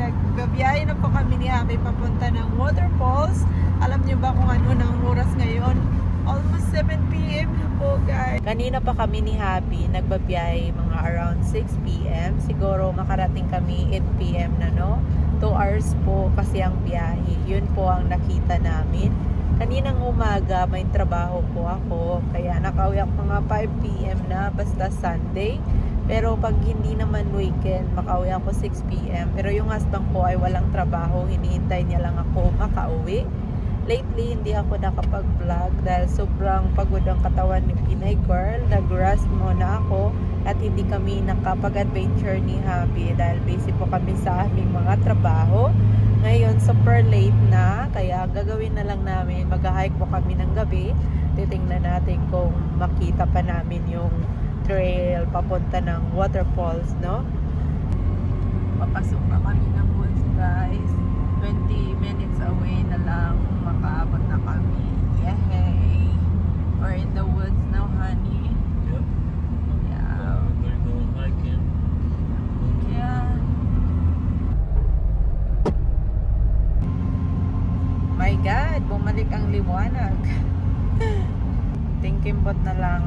Nagbabiyahe na po kami ni Habi papunta ng waterfalls. Alam niyo ba kung ano ng oras ngayon? Almost 7 p.m. na po, guys. Kanina pa kami ni Habi nagbabiyahe mga around 6 p.m. Siguro makarating kami 8 p.m. na, no? 2 hours po kasi ang biyahe. Yun po ang nakita namin. Kaninang umaga may trabaho po ako. Kaya nakauwi ako mga 5 p.m. na basta Sunday. Pero pag hindi naman weekend, makauwi ako 6 p.m. Pero yung husband ko ay walang trabaho. Hinihintay niya lang ako makauwi. Lately, hindi ako nakapag-vlog dahil sobrang pagod ang katawan ni Pinay Girl. Nag-rest muna ako at hindi kami nakapag-adventure ni Habi dahil busy po kami sa aming mga trabaho. Ngayon, super late na. Kaya gagawin na lang namin, mag-hike po kami ng gabi. Titingnan natin kung makita pa namin yung trail papunta ng waterfalls, no? Papasok na kami ng woods, guys. 20 minutes away na lang makaabot na kami. Yay! We're in the woods now, honey. Yep. Yeah. We're going hiking. Yeah. My God, bumalik ang liwanag. Thinking bot na lang.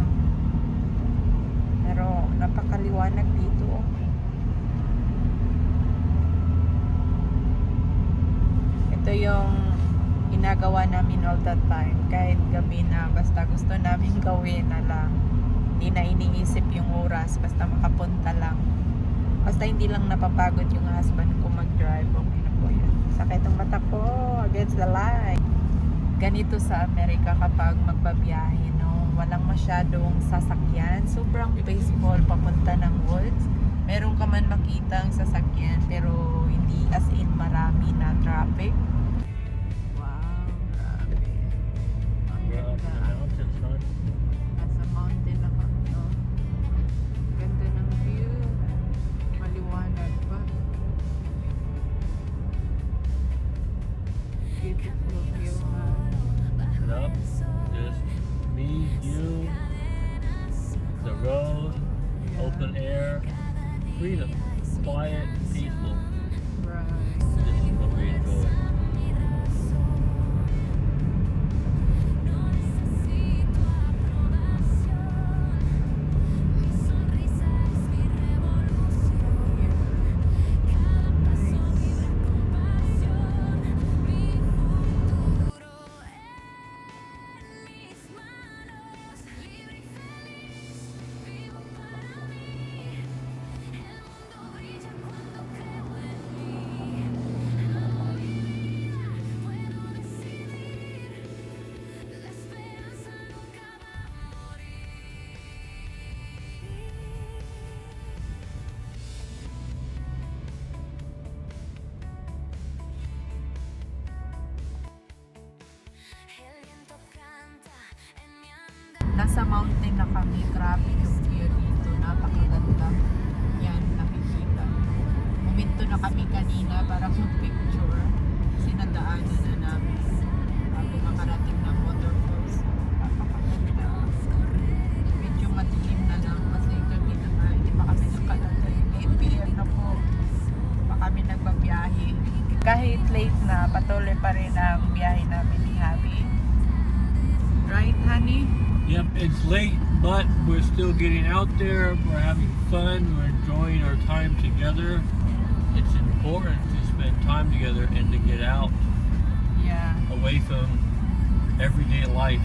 Pero napakaliwanag dito. Ito yung ginagawa namin all the time. Kahit gabi na, basta gusto namin gawin na lang. Hindi na iniisip yung oras, basta makapunta lang. Basta hindi lang napapagod yung husband ko mag-drive. Okay na po yan. Sakit ang mata ko against the light. Ganito sa Amerika kapag magbabiyahe, no? Walang masyadong sasakyan. Sobrang peaceful papunta ng woods. Meron ka man makita ang sasakyan pero hindi as in marami na traffic. Wow, grabe. Ang We're up in the ganda. mountains, son. Nasa mountain na kami, no? Ganda ng view. Maliwanag pa. Beautiful view, ha? Up. Just me, you, the road, open air, freedom, quiet, peaceful. Right. This is what we enjoy. Nasa mountain na kami. Grabe yung view dito. Napakaganda. Yan, nakikita. Huminto na kami kanina para mag-picture. Sinadaanan na namin bago makarating ng waterfalls. Napakaganda. Medyo madilim na lang kasi gabi na nga. Hindi pa kami nakalagay. 8 p.m. na po. Pa kami nagbabiyahe. Kahit late na, patuloy pa rin ang biyahe namin ni Habi. Right, honey? Yep, it's late, but we're still getting out there. We're having fun. We're enjoying our time together. It's important to spend time together and to get out Yeah. away from everyday life.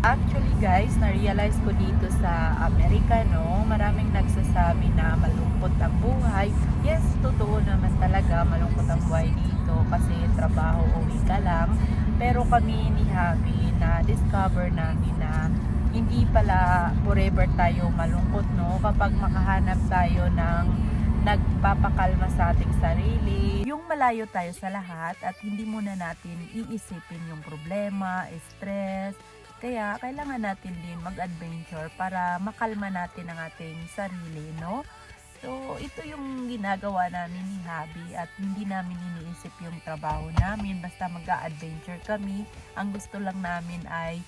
Actually guys, na-realize ko dito sa Amerika, no, maraming nagsasabi na malungkot ang buhay. Yes, totoo naman talaga malungkot ang buhay dito kasi trabaho, uwi ka lang. Pero kami ni Habi na discover namin na hindi pala forever tayo malungkot, no, kapag makahanap tayo ng nagpapakalma sa ating sarili. Yung malayo tayo sa lahat at hindi muna natin iisipin yung problema, stress. Kaya kailangan natin din mag-adventure para makalma natin ang ating sarili, no? So, ito yung ginagawa namin ni Habi at hindi namin iniisip yung trabaho namin. Basta mag-a-adventure kami. Ang gusto lang namin ay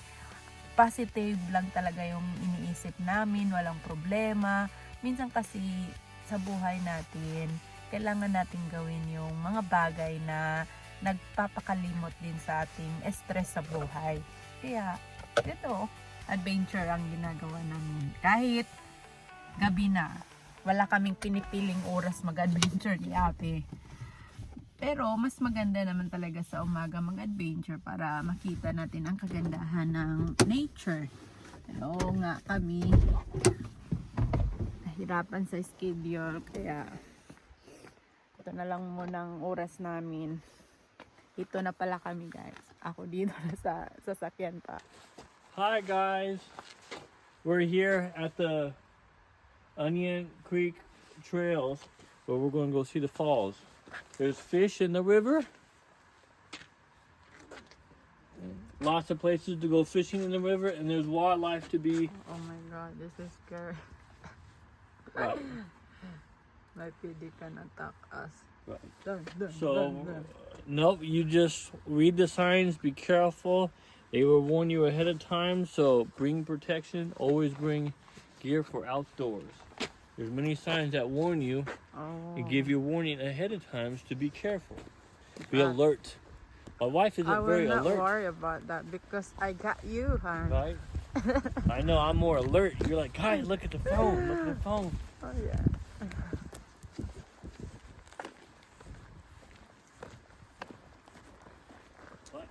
positive lang talaga yung iniisip namin. Walang problema. Minsan kasi sa buhay natin, kailangan natin gawin yung mga bagay na nagpapakalimot din sa ating stress sa buhay. Kaya, ito, adventure ang ginagawa namin. Kahit gabi na, wala kaming pinipiling oras mag-adventure ni ate. Pero, mas maganda naman talaga sa umaga mag-adventure para makita natin ang kagandahan ng nature. Pero nga kami, nahirapan sa schedule, kaya ito na lang munang oras namin. Ito na pala kami, guys. Ako dito na sa sasakyan pa. Hi guys, we're here at the Onion Creek Trails where we're going to go see the falls. There's fish in the river. Lots of places to go fishing in the river, and there's wildlife to be. Oh my god, this is scary. Right. May pwede ka attack us. Right. Dun. So, nope, you just read the signs, be careful. They will warn you ahead of time, so bring protection. Always bring gear for outdoors. There's many signs that warn you and give you warning ahead of times to be careful. Be alert. My wife isn't I will very not alert. worry about that because I got you, hon. Right? I know, I'm more alert. You're like, guys, look at the phone. Look at the phone. Oh yeah. What?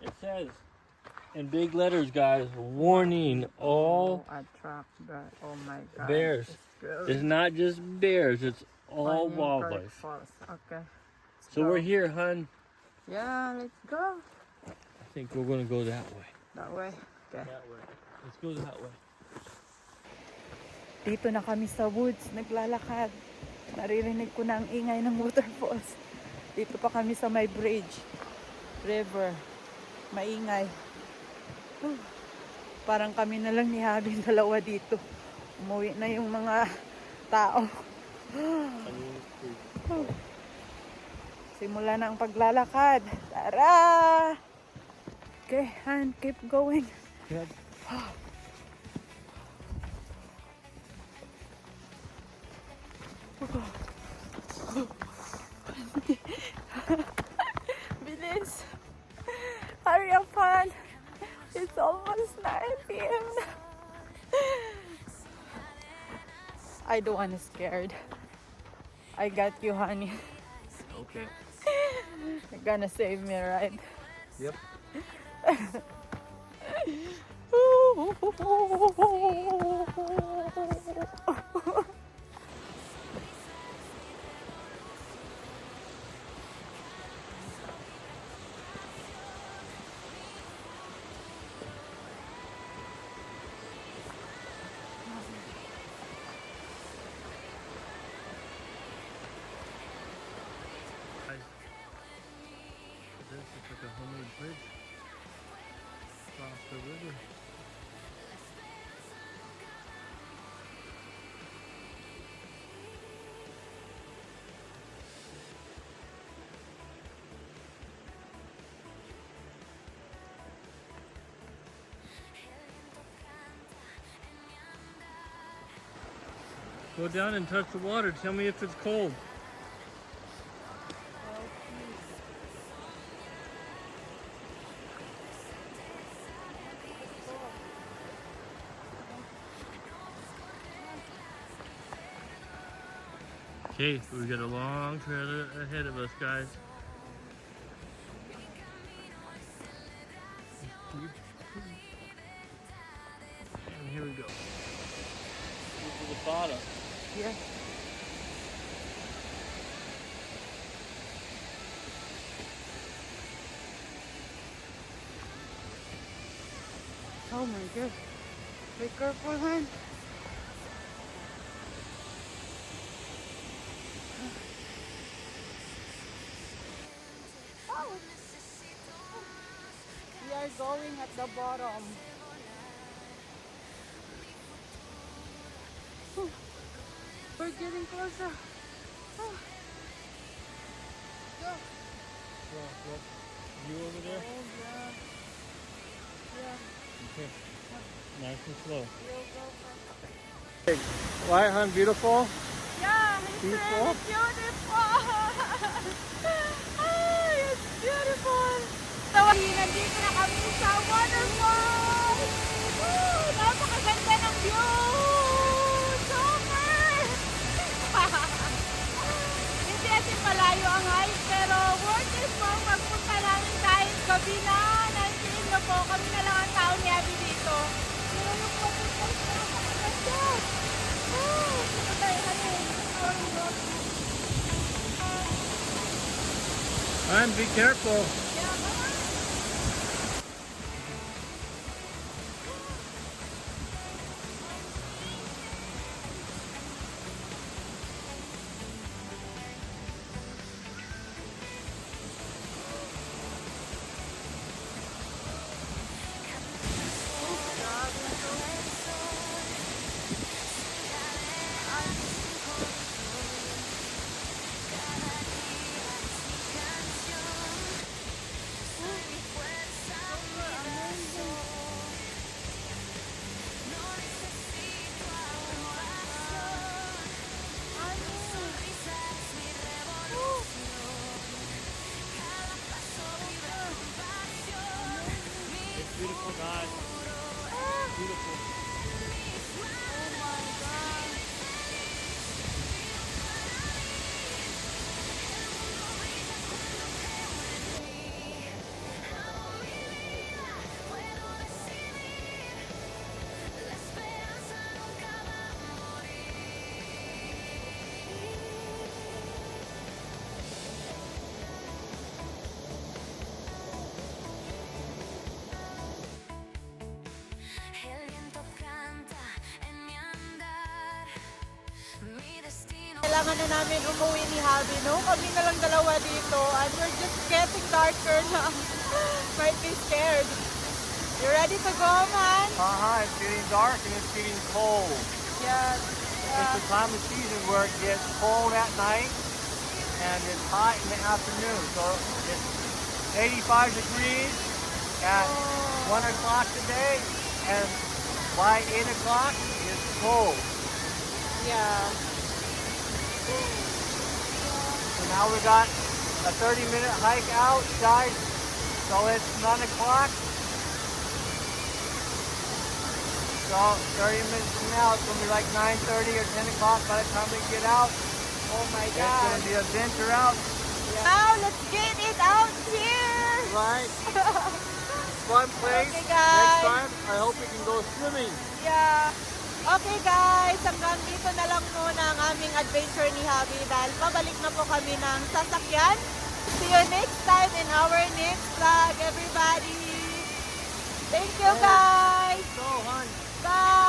It says in big letters, guys, warning all. I trapped that. Oh my god. Bears. It's not just bears, it's all wildlife. Okay. So we're here, hun. Yeah, let's go. I think we're gonna go that way. That way. Okay. That way. Let's go that way. Dito na kami sa woods, naglalakad. Naririnig ko na ang ingay ng waterfalls. Dito pa kami sa may bridge. River. Maingay. Parang kami na lang ni Habing dalawa dito. Umuwi na yung mga tao. Simula na ang paglalakad. Tara! Okay, Han, keep going. Yep. Bilis! Hurry up, Han! It's almost 9 p.m. I don't want to scared. I got you, honey. Okay. You're gonna save me, right? Yep. This is like a homemade bridge across the river. Go down and touch the water. Tell me if it's cold. Okay, we got a long trail ahead of us, guys. And here we go. This is the bottom. Yeah. Oh my god. Be careful, hon. We are going at the bottom. We're getting closer. Go. What? You over there? Oh yeah. Yeah. Okay. Nice and slow. We'll go for Right, hun, beautiful? Yeah, it's Beautiful. really beautiful. Ay, it's beautiful. So, nandito na kami sa waterfall. Woo! Napakaganda ng view. Super! Hindi kasi malayo ang hike, pero worth it po magpunta namin kahit gabi na. Nandiyan na po, kami na lang ang tao ni Abby dito. Pero yung waterfall na napakaganda. Oh, ito tayo kami. And be careful. Yeah, come on. It's beautiful, guys. Beautiful. El viento canta en mi andar, mi destino. Kailangan na namin umuwi ni Javi, no? Kami na lang dalawa dito and we're just getting darker na. Might be scared. You ready to go, man? It's getting dark and it's getting cold. Yeah. It's the time of season where it gets cold at night and it's hot in the afternoon. So it's 85 degrees at 1 o'clock today, and by 8 o'clock it's cold. Yeah. So now we got a 30-minute hike out, guys. So it's 9 o'clock. So 30 minutes from now, it's gonna be like 9:30 or 10 o'clock by the time we get out. Oh my It's God. gonna be a adventure out, Now, let's get it out here. right? Fun place. Okay, guys. Next time, I hope we can go swimming. Yeah. Okay guys, hanggang dito na lang muna ang aming adventure ni Javi dahil pabalik na po kami ng sasakyan. See you next time in our next vlog, everybody. Thank you guys. So, hon. Bye.